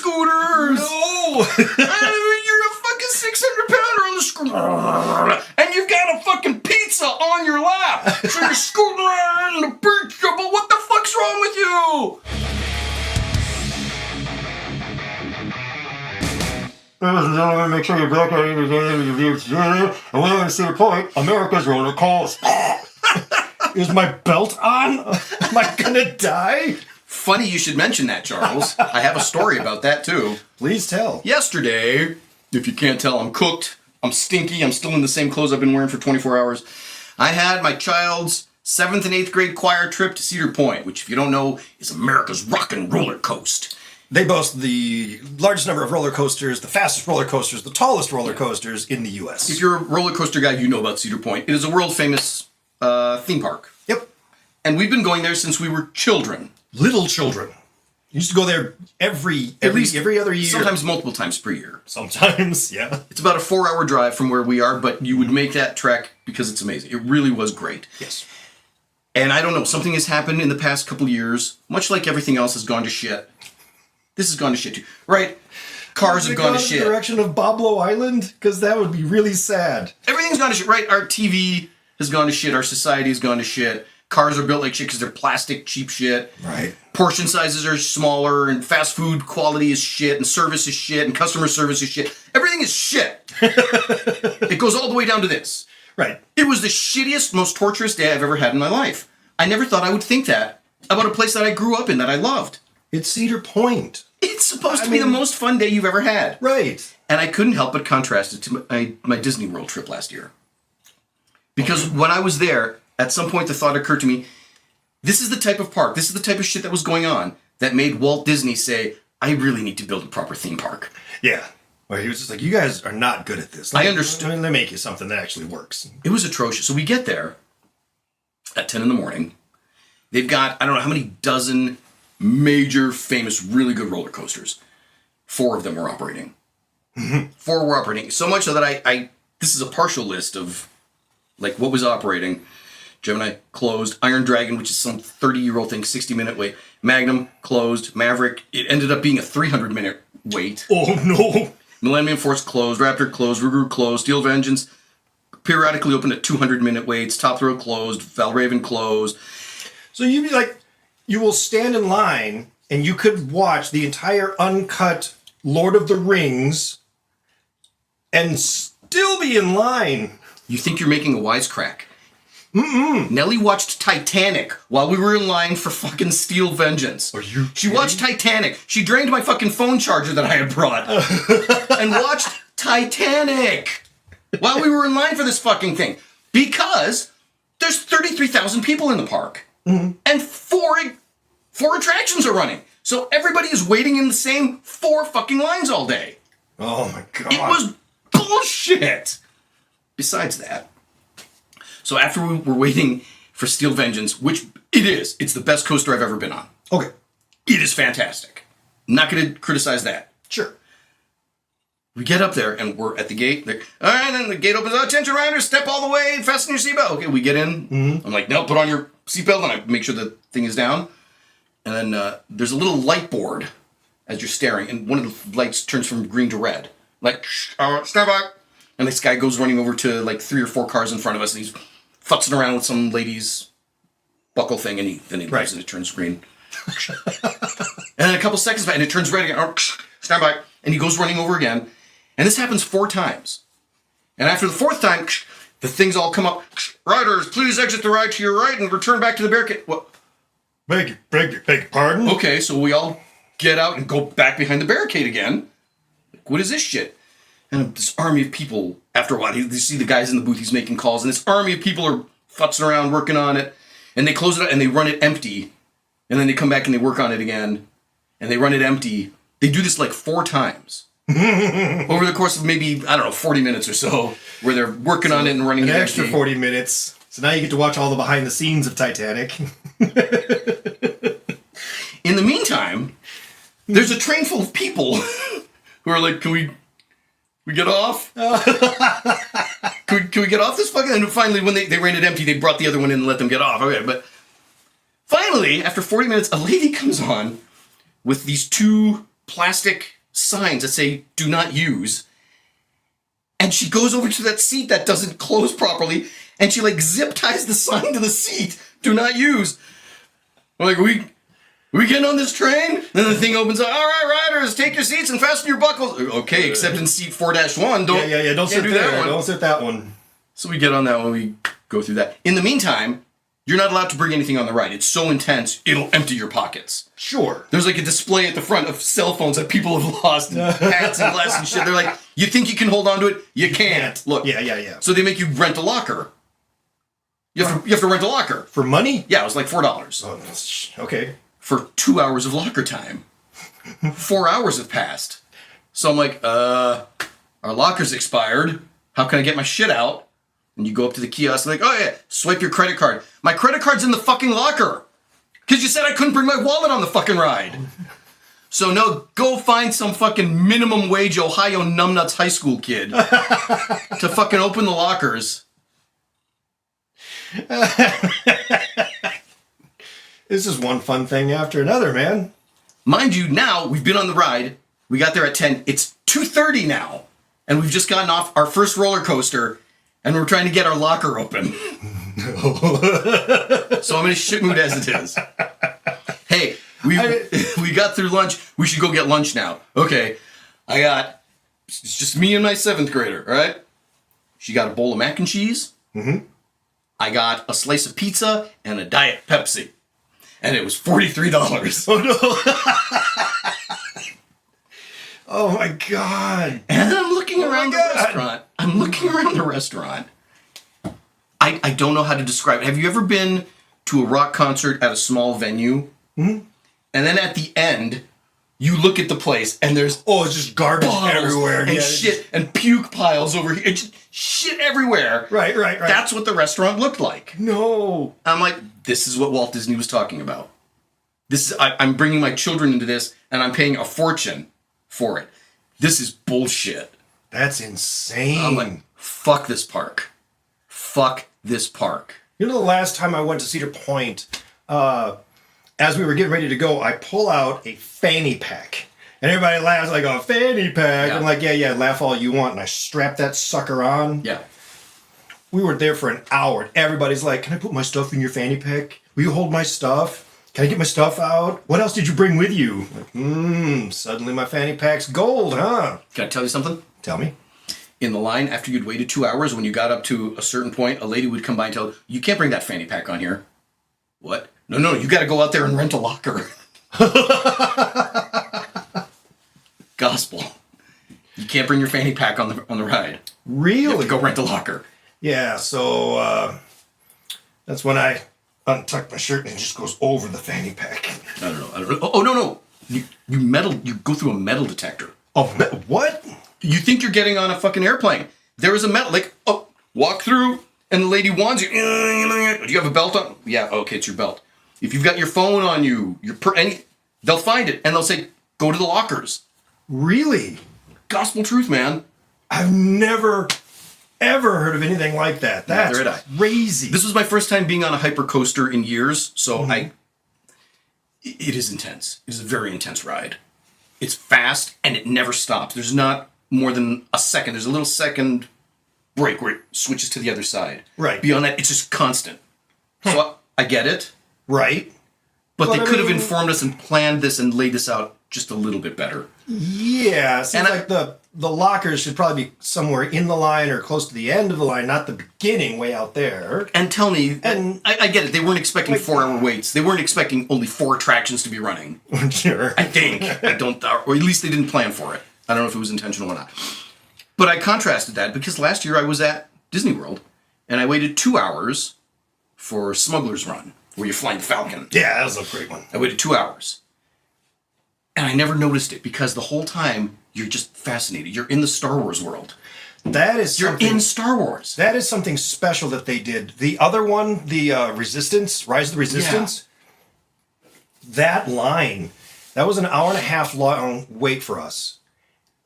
scooters. No. You're a fucking 600-pounder on the scooter, and you've got a fucking pizza on your lap. So you're scooting around in the beach, but what the fuck's wrong with you? Ladies and gentlemen, make sure you're back at it again. And when I Cedar Point, America's roller coaster. Is my belt on? Am I gonna die? Funny you should mention that, Charles. I have a story about that too. Please tell. Yesterday, if you can't tell, I'm cooked, I'm stinky, I'm still in the same clothes I've been wearing for 24 hours. I had my child's 7th and 8th grade choir trip to Cedar Point, which, if you don't know, is America's rockin' roller coaster. They boast the largest number of roller coasters, the fastest roller coasters, the tallest roller coasters in the U.S. If you're a roller coaster guy, you know about Cedar Point. It is a world-famous theme park. Yep. And we've been going there since we were children. Little children. Used to go there every other year. Sometimes multiple times per year. Sometimes, yeah. It's about a 4-hour drive from where we are, but you would make that trek because it's amazing. It really was great. Yes. And I don't know, something has happened in the past couple years, much like everything else has gone to shit. This has gone to shit too. Right? Cars have gone to shit. In the direction of Boblo Island? Because that would be really sad. Everything's gone to shit, right? Our TV has gone to shit. Our society has gone to shit. Cars are built like shit because they're plastic, cheap shit. Right. Portion sizes are smaller, and fast food quality is shit, and service is shit, and customer service is shit. Everything is shit. It goes all the way down to this. Right. It was the shittiest, most torturous day I've ever had in my life. I never thought I would think that about a place that I grew up in, that I loved. It's Cedar Point. It's supposed to be the most fun day you've ever had. Right. And I couldn't help but contrast it to my Disney World trip last year. Because when I was there, at some point the thought occurred to me, this is the type of park, this is the type of shit that was going on that made Walt Disney say, I really need to build a proper theme park. Yeah. Well, he was just like, you guys are not good at this. I understood. Let me make you something that actually works. It was atrocious. So we get there at 10 in the morning. They've got, I don't know how many dozen major, famous, really good roller coasters. 4 of them were operating. 4 were operating. So much so that this is a partial list of, like, what was operating. Gemini closed. Iron Dragon, which is some 30-year-old thing, 60-minute wait. Magnum closed. Maverick, it ended up being a 300-minute wait. Oh, no. Millennium Force closed. Raptor closed. Rougarou closed. Steel Vengeance periodically opened at 200-minute waits. Top Thrill closed. Valraven closed. So you'd be like, you will stand in line and you could watch the entire uncut Lord of the Rings and still be in line. You think you're making a wisecrack. Nellie watched Titanic while we were in line for fucking Steel Vengeance. Are you She watched Titanic. She drained my fucking phone charger that I had brought. And watched Titanic while we were in line for this fucking thing. Because there's 33,000 people in the park. And 4 attractions are running. So everybody is waiting in the same 4 fucking lines all day. Oh my god. It was bullshit. Besides that, so after we were waiting for Steel Vengeance, which it's the best coaster I've ever been on. Okay. It is fantastic. Not going to criticize that. Sure. We get up there and we're at the gate. All right, then the gate opens. Attention riders, step all the way, fasten your seatbelt. Okay, we get in. I'm like, no, put on your seatbelt, and I make sure the thing is down. And then there's a little light board as you're staring, and one of the lights turns from green to red. Like, stand by. And this guy goes running over to like 3 or 4 cars in front of us, and he's futzing around with some lady's buckle thing, and then he leaves and it turns green. And then a couple seconds back, and it turns red again. Stand by. And he goes running over again. And this happens 4 times. And after the 4th time, the things all come up. Riders, please exit the ride to your right and return back to the barricade. What? Beg your pardon? Okay, so we all get out and go back behind the barricade again. Like, what is this shit? And this army of people, after a while, you see the guys in the booth, he's making calls, and this army of people are futzing around, working on it, and they close it up, and they run it empty, and then they come back and they work on it again, and they run it empty. They do this like 4 times. Over the course of maybe, 40 minutes or so, where they're working on it and running it an extra empty. 40 minutes. So now you get to watch all the behind the scenes of Titanic. In the meantime, there's a train full of people who are like, can we get off? Can we get off this fucking... And finally, when they ran it empty, they brought the other one in and let them get off. Okay, but finally, after 40 minutes, a lady comes on with these 2 plastic signs that say "Do not use," and she goes over to that seat that doesn't close properly, and she like zip ties the sign to the seat, "Do not use." I'm like, we getting on this train? Then the thing opens up. All right, riders, take your seats and fasten your buckles. Okay, except in seat 4-1. Don't Don't sit do there. that one. Don't sit that one. So we get on that one. We go through that. In the meantime, you're not allowed to bring anything on the ride. It's so intense, it'll empty your pockets. Sure. There's like a display at the front of cell phones that people have lost, and hats and glasses and shit. They're like, you think you can hold on to it? You can't. Look. Yeah. So they make you rent a locker. You have to rent a locker. For money? Yeah, it was like $4. Oh, okay. For 2 hours of locker time. 4 hours have passed. So I'm like, our locker's expired. How can I get my shit out? And you go up to the kiosk and like, oh yeah, swipe your credit card. My credit card's in the fucking locker. Because you said I couldn't bring my wallet on the fucking ride. So no, go find some fucking minimum wage Ohio numbnuts high school kid to fucking open the lockers. This is one fun thing after another, man. Mind you, now we've been on the ride. We got there at 10. It's 2:30 now. And we've just gotten off our first roller coaster. And we're trying to get our locker open. So I'm in a shit mood as it is. Hey, we got through lunch. We should go get lunch now. Okay, it's just me and my 7th grader, all right? She got a bowl of mac and cheese. Mm-hmm. I got a slice of pizza and a Diet Pepsi. And it was $43. Oh, no. Oh, my God. And I'm looking around the restaurant. I don't know how to describe it. Have you ever been to a rock concert at a small venue? Mm-hmm. And then at the end, you look at the place and there's it's just garbage everywhere. And shit and puke piles over here. It's just shit everywhere. Right. That's what the restaurant looked like. No. I'm like, this is what Walt Disney was talking about. I'm bringing my children into this and I'm paying a fortune for it. This is bullshit. That's insane. I'm like, fuck this park. Fuck this park. You know, the last time I went to Cedar Point, as we were getting ready to go, I pull out a fanny pack. And everybody laughs like, a fanny pack. Yeah. I'm like, yeah, laugh all you want. And I strap that sucker on. Yeah. We were there for an hour. And everybody's like, can I put my stuff in your fanny pack? Will you hold my stuff? Can I get my stuff out? What else did you bring with you? Like, suddenly my fanny pack's gold, huh? Can I tell you something? Tell me. In the line, after you'd waited 2 hours, when you got up to a certain point, a lady would come by and tell you can't bring that fanny pack on here. What? No, you got to go out there and rent a locker. Gospel. You can't bring your fanny pack on the ride. Really? You have to go rent a locker. Yeah, so that's when I untuck my shirt and it just goes over the fanny pack. I don't know. Oh, no. You go through a metal detector. Oh, what? You think you're getting on a fucking airplane. There is a metal, walk through, and the lady wands you. Do you have a belt on? Yeah, okay, it's your belt. If you've got your phone on you, they'll find it, and they'll say, go to the lockers. Really? Gospel truth, man. I've never, ever heard of anything like that. That's crazy. This was my first time being on a hypercoaster in years, so it is intense. It is a very intense ride. It's fast, and it never stops. There's not more than a second. There's a little second break where it switches to the other side. Right. Beyond that, it's just constant. So I get it. Right. But they could have informed us and planned this and laid this out just a little bit better. Yeah. It seems like the lockers should probably be somewhere in the line or close to the end of the line, not the beginning way out there. And tell me, I get it. They weren't expecting 4-hour waits. They weren't expecting only 4 attractions to be running. Sure. I think. I don't, or at least they didn't plan for it. I don't know if it was intentional or not. But I contrasted that because last year I was at Disney World and I waited 2 hours for Smuggler's Run, where you're flying the Falcon. Yeah, that was a great one. I waited 2 hours. And I never noticed it because the whole time you're just fascinated. You're in the Star Wars world. You're in Star Wars. That is something special that they did. The other one, the Resistance, Rise of the Resistance, that line, that was an hour and a half long wait for us.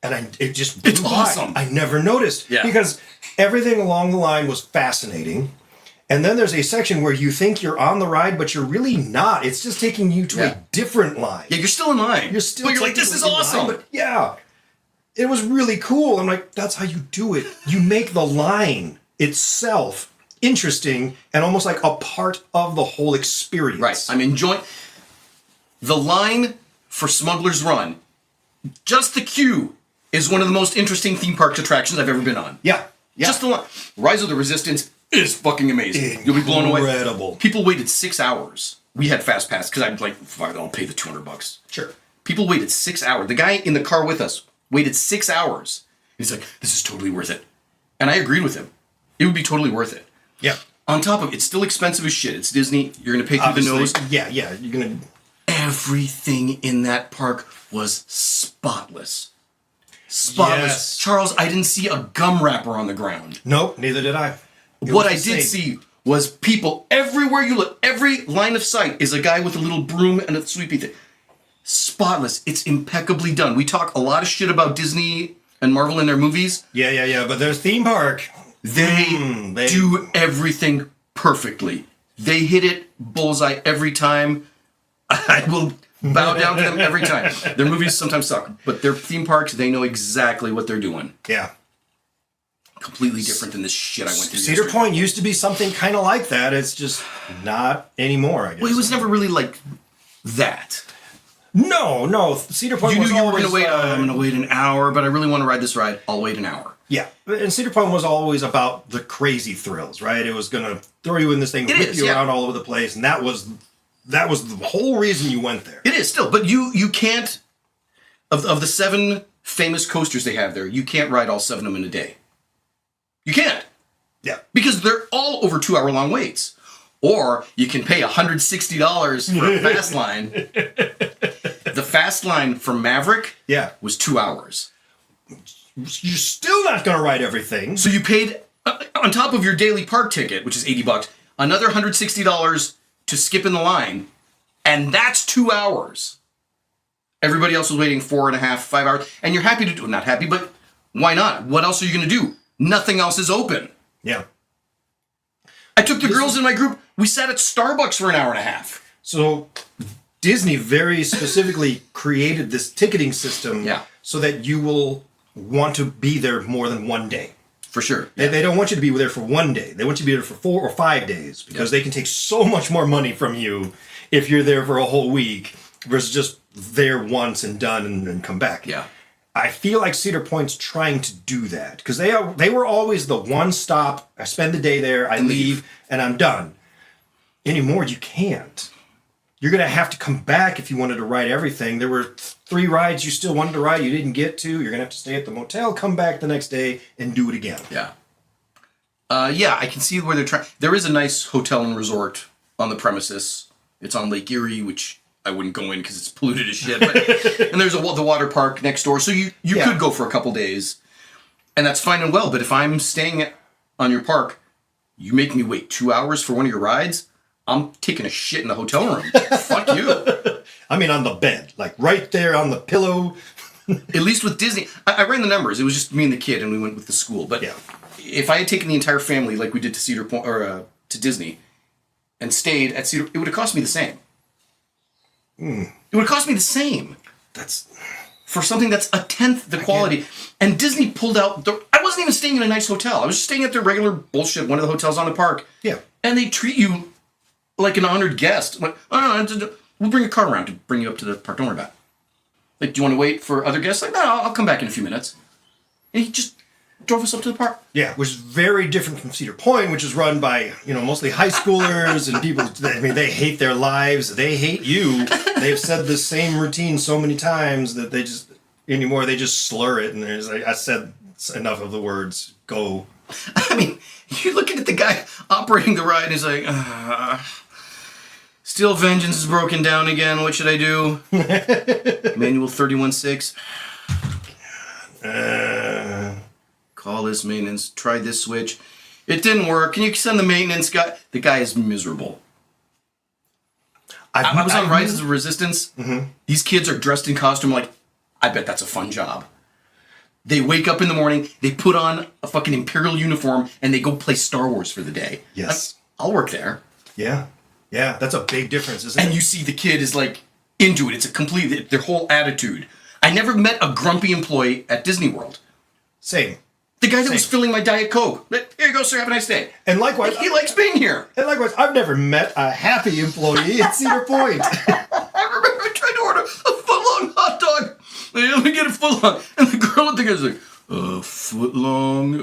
And it just blew by. Awesome. I never noticed. Yeah. Because everything along the line was fascinating. And then there's a section where you think you're on the ride, but you're really not. It's just taking you to a different line. Yeah, you're still in line. You're still but you're like, this is awesome. Line, but it was really cool. I'm like, that's how you do it. You make the line itself interesting and almost like a part of the whole experience. Right. I'm enjoying the line for Smuggler's Run. Just the queue is one of the most interesting theme park attractions I've ever been on. Yeah. Just the line. Rise of the Resistance is fucking amazing. You'll be blown away. Incredible. People waited 6 hours. We had fast pass because I'm like, fine, I'll pay the $200. Sure. People waited 6 hours. The guy in the car with us waited 6 hours. He's like, this is totally worth it. And I agreed with him. It would be totally worth it. Yeah. On top of it, it's still expensive as shit. It's Disney. You're going to pay through the nose. Yeah. You're going to... Everything in that park was spotless. Spotless. Yes. Charles, I didn't see a gum wrapper on the ground. Nope, neither did I. What I did see was people everywhere you look. Every line of sight is a guy with a little broom and a sweepy thing. Spotless. It's impeccably done. We talk a lot of shit about Disney and Marvel in their movies. Yeah. But their theme park... They do everything perfectly. They hit it bullseye every time. I will bow down to them every time. Their movies sometimes suck, but their theme parks, they know exactly what they're doing. Yeah. Completely different than this shit I went through. Cedar Point used to be something kind of like that. It's just not anymore, I guess. Well, it was never really like that. No. Cedar Point You was knew you were always... going to wait, I'm going to wait an hour, but I really want to ride this ride. I'll wait an hour. Yeah, and Cedar Point was always about the crazy thrills, right? It was going to throw you in this thing, whip you around all over the place, and that was the whole reason you went there. It is still, but you can't, of the 7 famous coasters they have there, you can't ride all 7 of them in a day. You can't. Yeah. Because they're all over 2-hour-long waits. Or you can pay $160 for a fast line. The fast line from Maverick was 2 hours. You're still not going to ride everything. So you paid, on top of your daily park ticket, which is $80, another $160 to skip in the line, and that's 2 hours. Everybody else was waiting 4.5, 5 hours, and you're happy to do it. Not happy, but why not? What else are you going to do? Nothing else is open. Yeah. I took the girls in my group. We sat at Starbucks for an hour and a half. So Disney very specifically created this ticketing system so that you will want to be there more than one day. For sure. They don't want you to be there for one day. They want you to be there for 4 or 5 days because they can take so much more money from you if you're there for a whole week versus just there once and done and come back. Yeah. I feel like Cedar Point's trying to do that because they were always the one stop. I spend the day there, I leave, and I'm done. Anymore, you can't. You're going to have to come back if you wanted to ride everything. There were 3 rides you still wanted to ride you didn't get to. You're going to have to stay at the motel, come back the next day, and do it again. Yeah. I can see where they're trying. There is a nice hotel and resort on the premises. It's on Lake Erie, which I wouldn't go in because it's polluted as shit. But, and there's the water park next door, so you could go for a couple days, and that's fine and well. But if I'm staying on your park, you make me wait 2 hours for one of your rides, I'm taking a shit in the hotel room. Fuck you. I mean, on the bed, like right there on the pillow. At least with Disney, I ran the numbers. It was just me and the kid, and we went with the school. But if I had taken the entire family, like we did to Cedar Point or to Disney, and stayed at Cedar, it would have cost me the same. It would have cost me the same. That's for something that's a tenth the quality. And Disney pulled out. I wasn't even staying in a nice hotel. I was just staying at their regular bullshit, one of the hotels on the park. Yeah, and they treat you like an honored guest. Like, oh, no, we'll bring a car around to bring you up to the park. Don't worry about it. Like, do you want to wait for other guests? Like, no, I'll come back in a few minutes. And he just drove us up to the park. Yeah, which is very different from Cedar Point, which is run by, mostly high schoolers and people. I mean, they hate their lives. They hate you. They've said the same routine so many times that they just slur it. And I said enough of the words, go. I mean, you're looking at the guy operating the ride and he's like, Steel Vengeance is broken down again. What should I do? Manual 31.6. Call this maintenance. Try this switch. It didn't work. Can you send the maintenance guy? The guy is miserable. I was on Rise of Resistance. Mm-hmm. These kids are dressed in costume. Like, I bet that's a fun job. They wake up in the morning, they put on a fucking Imperial uniform, and they go play Star Wars for the day. Yes. I'll work there. Yeah. Yeah, that's a big difference, isn't it? And you see the kid is like into it. It's a complete, their whole attitude. I never met a grumpy employee at Disney World. Same. The guy that was filling my Diet Coke. Here you go, sir. Have a nice day. And likewise, he likes being here. And likewise, I've never met a happy employee at Cedar Point. I remember I tried to order a foot-long hot dog. Let me get a foot-long. And the girl at the guy's like, foot-long?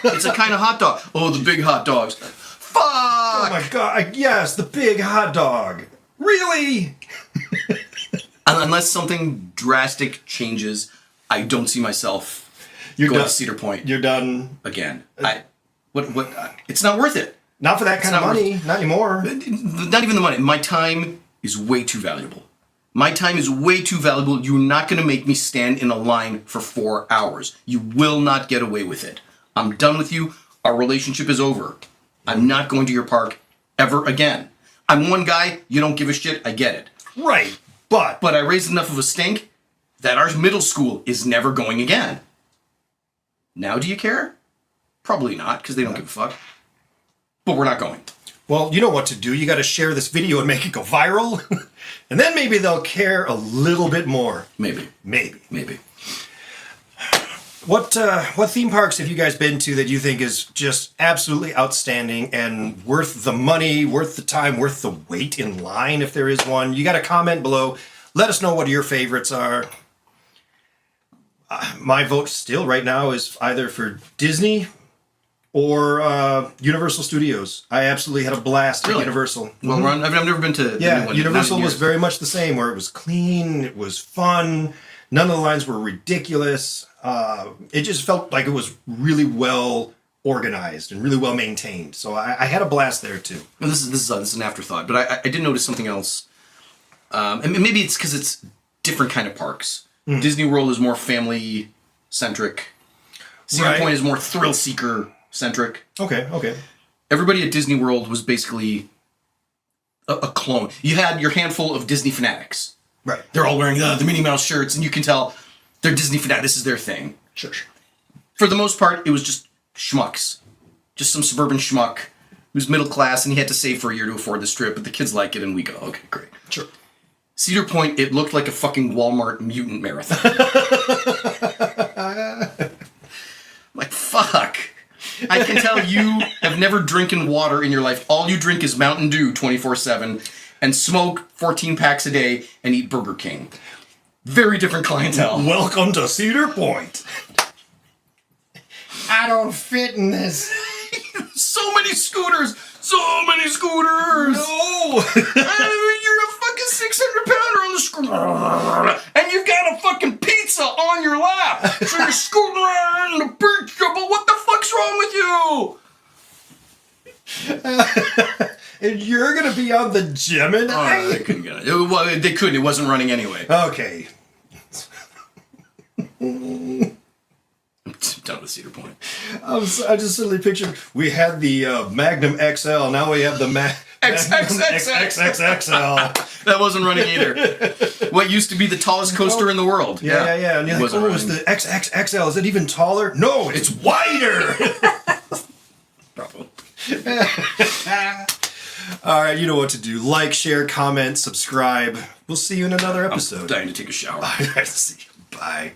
It's a kind of hot dog. Oh, the big hot dogs. Fuck! Oh my God, yes, the big hot dog. Really? Unless something drastic changes, I don't see myself going to Cedar Point. You're done. Again. It's not worth it. Not for that kind of money. Not anymore. Not even the money. My time is way too valuable. My time is way too valuable. You're not going to make me stand in a line for 4 hours. You will not get away with it. I'm done with you. Our relationship is over. I'm not going to your park ever again. I'm one guy. You don't give a shit. I get it. Right. But I raised enough of a stink that our middle school is never going again. Now do you care? Probably not, because they don't give a fuck. But we're not going. Well, you know what to do. You got to share this video and make it go viral. And then maybe they'll care a little bit more. Maybe. What theme parks have you guys been to that you think is just absolutely outstanding and worth the money, worth the time, worth the wait in line if there is one? You got to comment below. Let us know what your favorites are. My vote still right now is either for Disney or Universal Studios. I absolutely had a blast at Universal. Well, I've never been to... Yeah, Universal was very much the same, where it was clean, it was fun, none of the lines were ridiculous. It just felt like it was really well organized and really well maintained. So I had a blast there too. Well, this is an afterthought, but I did notice something else. And maybe it's because it's different kind of parks. Disney World is more family-centric. Cedar Point is more thrill-seeker-centric. Okay. Everybody at Disney World was basically a clone. You had your handful of Disney fanatics. Right. They're all wearing the Minnie Mouse shirts, and you can tell they're Disney fanatics. This is their thing. Sure. For the most part, it was just schmucks. Just some suburban schmuck who's middle class, and he had to save for a year to afford this trip, but the kids like it, and we go, okay, great. Sure. Cedar Point, it looked like a fucking Walmart mutant marathon. Like, fuck. I can tell you have never drinking water in your life. All you drink is Mountain Dew 24/7 and smoke 14 packs a day and eat Burger King. Very different clientele. Welcome to Cedar Point. I don't fit in this. So many scooters. No. You're a fucking 600-pounder on the scooter. And you've got a fucking pizza on your lap. So you're scooting around in the beach. But what the fuck's wrong with you? And you're going to be on the Gemini? They couldn't get it. Well, they couldn't. It wasn't running anyway. Okay. I'm done with Cedar Point. I just suddenly pictured we had the Magnum XL. Now we have the XXXL. That wasn't running either. What used to be the tallest coaster in the world. Yeah. And you're like, is the XXXL, is it even taller? No, it's wider. Bravo. All right, you know what to do. Like, share, comment, subscribe. We'll see you in another episode. I'm dying to take a shower. I see you. Bye.